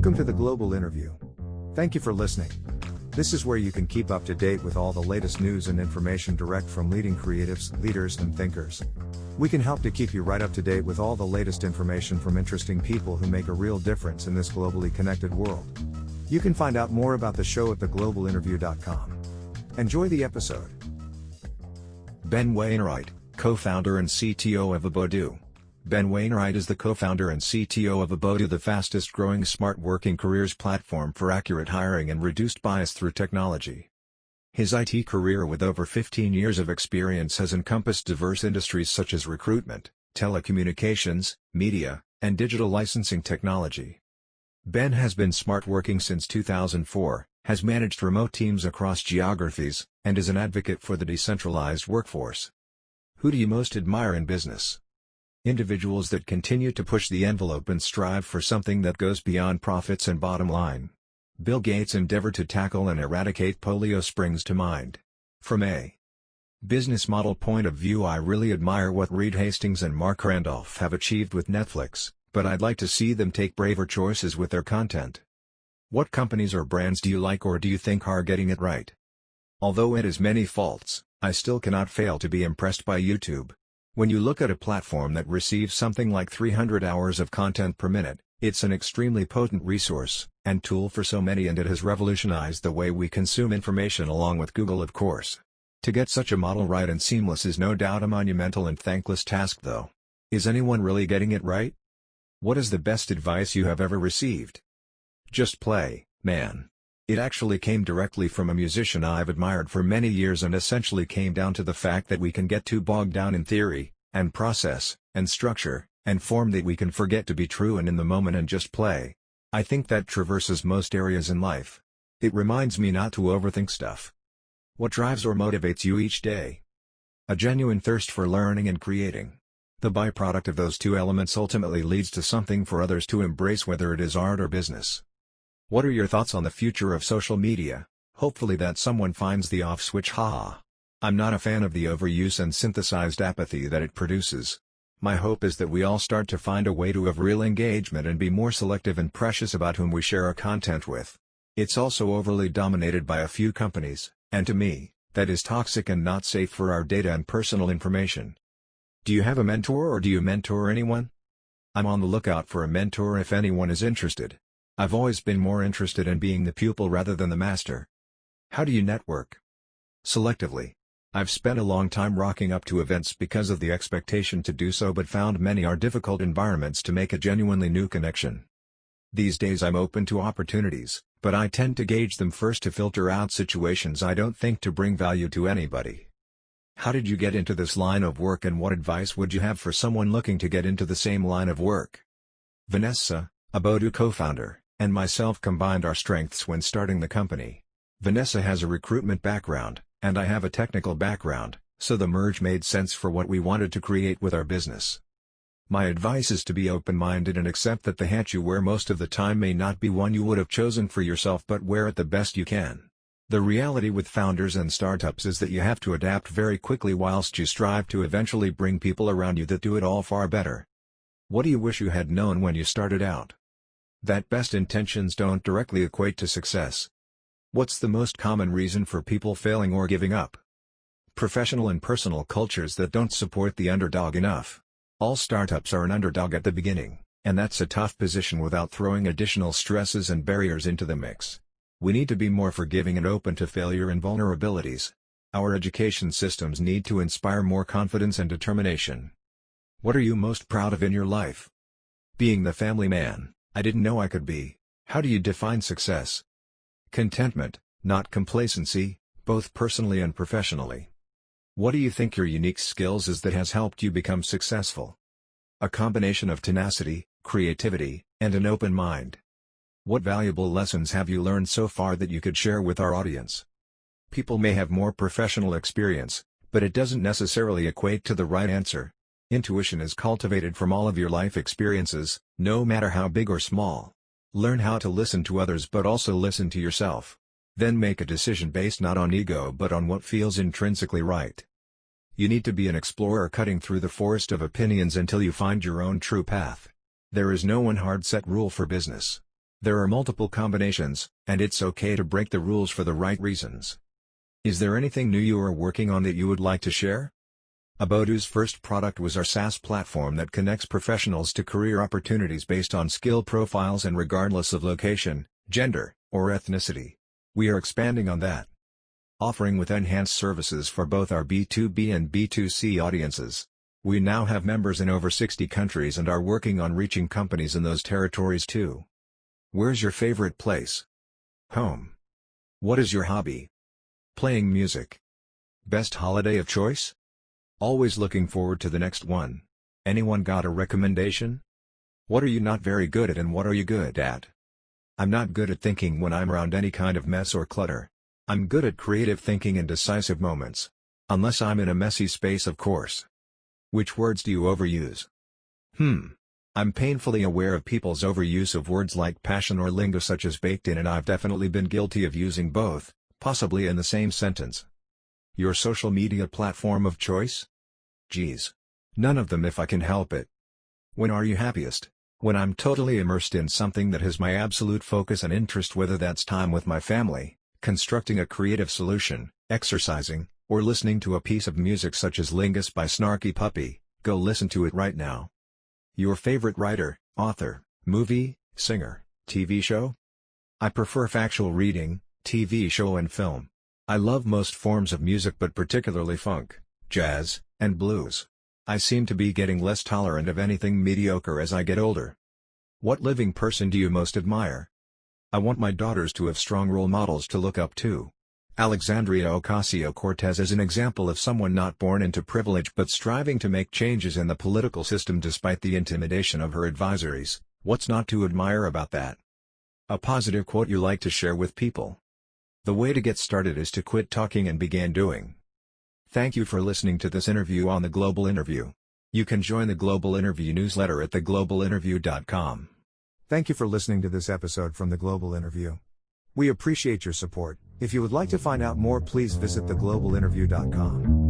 Welcome to the Global Interview. Thank you for listening. This is where you can keep up to date with all the latest news and information direct from leading creatives, leaders, and thinkers. We can help to keep you right up to date with all the latest information from interesting people who make a real difference in this globally connected world. You can find out more about the show at theglobalinterview.com. Enjoy the episode. Ben Wainwright, co-founder and CTO of Abodoo. Ben Wainwright is the co-founder and CTO of Abodoo, the fastest-growing SmartWorking careers platform for accurate hiring and reduced bias through technology. His IT career with over 15 years of experience has encompassed diverse industries such as recruitment, telecommunications, media, and digital licensing technology. Ben has been SmartWorking since 2004, has managed remote teams across geographies, and is an advocate for the decentralized workforce. Who do you most admire in business? Individuals that continue to push the envelope and strive for something that goes beyond profits and bottom line. Bill Gates' endeavor to tackle and eradicate polio springs to mind. From a business model point of view, I really admire what Reed Hastings and Mark Randolph have achieved with Netflix, but I'd like to see them take braver choices with their content. What companies or brands do you like or do you think are getting it right? Although it has many faults, I still cannot fail to be impressed by YouTube. When you look at a platform that receives something like 300 hours of content per minute, it's an extremely potent resource and tool for so many, and it has revolutionized the way we consume information along with Google, of course. To get such a model right and seamless is no doubt a monumental and thankless task, though. Is anyone really getting it right? What is the best advice you have ever received? Just play, man. It actually came directly from a musician I've admired for many years and essentially came down to the fact that we can get too bogged down in theory, and process, and structure, and form that we can forget to be true and in the moment and just play. I think that traverses most areas in life. It reminds me not to overthink stuff. What drives or motivates you each day? A genuine thirst for learning and creating. The byproduct of those two elements ultimately leads to something for others to embrace, whether it is art or business. What are your thoughts on the future of social media? Hopefully that someone finds the off switch, haha. I'm not a fan of the overuse and synthesized apathy that it produces. My hope is that we all start to find a way to have real engagement and be more selective and precious about whom we share our content with. It's also overly dominated by a few companies, and to me, that is toxic and not safe for our data and personal information. Do you have a mentor or do you mentor anyone? I'm on the lookout for a mentor if anyone is interested. I've always been more interested in being the pupil rather than the master. How do you network? Selectively. I've spent a long time rocking up to events because of the expectation to do so, but found many are difficult environments to make a genuinely new connection. These days I'm open to opportunities, but I tend to gauge them first to filter out situations I don't think to bring value to anybody. How did you get into this line of work, and what advice would you have for someone looking to get into the same line of work? Vanessa, Abodoo co-founder, and myself combined our strengths when starting the company. Vanessa has a recruitment background, and I have a technical background, so the merge made sense for what we wanted to create with our business. My advice is to be open-minded and accept that the hat you wear most of the time may not be one you would have chosen for yourself, but wear it the best you can. The reality with founders and startups is that you have to adapt very quickly whilst you strive to eventually bring people around you that do it all far better. What do you wish you had known when you started out? That best intentions don't directly equate to success. What's the most common reason for people failing or giving up? Professional and personal cultures that don't support the underdog enough. All startups are an underdog at the beginning, and that's a tough position without throwing additional stresses and barriers into the mix. We need to be more forgiving and open to failure and vulnerabilities. Our education systems need to inspire more confidence and determination. What are you most proud of in your life? Being the family man I didn't know I could be. How do you define success? Contentment, not complacency, both personally and professionally. What do you think your unique skills is that has helped you become successful? A combination of tenacity, creativity, and an open mind. What valuable lessons have you learned so far that you could share with our audience? People may have more professional experience, but it doesn't necessarily equate to the right answer. Intuition is cultivated from all of your life experiences, no matter how big or small. Learn how to listen to others but also listen to yourself. Then make a decision based not on ego but on what feels intrinsically right. You need to be an explorer cutting through the forest of opinions until you find your own true path. There is no one hard set rule for business. There are multiple combinations, and it's okay to break the rules for the right reasons. Is there anything new you are working on that you would like to share? Abodoo's first product was our SaaS platform that connects professionals to career opportunities based on skill profiles and regardless of location, gender, or ethnicity. We are expanding on that, offering with enhanced services for both our B2B and B2C audiences. We now have members in over 60 countries and are working on reaching companies in those territories too. Where's your favorite place? Home. What is your hobby? Playing music. Best holiday of choice? Always looking forward to the next one. Anyone got a recommendation? What are you not very good at and what are you good at? I'm not good at thinking when I'm around any kind of mess or clutter. I'm good at creative thinking and decisive moments. Unless I'm in a messy space, of course. Which words do you overuse? I'm painfully aware of people's overuse of words like passion or lingo such as baked in, and I've definitely been guilty of using both, possibly in the same sentence. Your social media platform of choice? Geez. None of them if I can help it. When are you happiest? When I'm totally immersed in something that has my absolute focus and interest, whether that's time with my family, constructing a creative solution, exercising, or listening to a piece of music such as Lingus by Snarky Puppy. Go listen to it right now. Your favorite writer, author, movie, singer, TV show? I prefer factual reading, TV show and film. I love most forms of music but particularly funk, jazz, and blues. I seem to be getting less tolerant of anything mediocre as I get older. What living person do you most admire? I want my daughters to have strong role models to look up to. Alexandria Ocasio-Cortez is an example of someone not born into privilege but striving to make changes in the political system despite the intimidation of her advisories. What's not to admire about that? A positive quote you like to share with people. The way to get started is to quit talking and begin doing. Thank you for listening to this interview on The Global Interview. You can join the Global Interview newsletter at theglobalinterview.com. Thank you for listening to this episode from The Global Interview. We appreciate your support. If you would like to find out more, please visit theglobalinterview.com.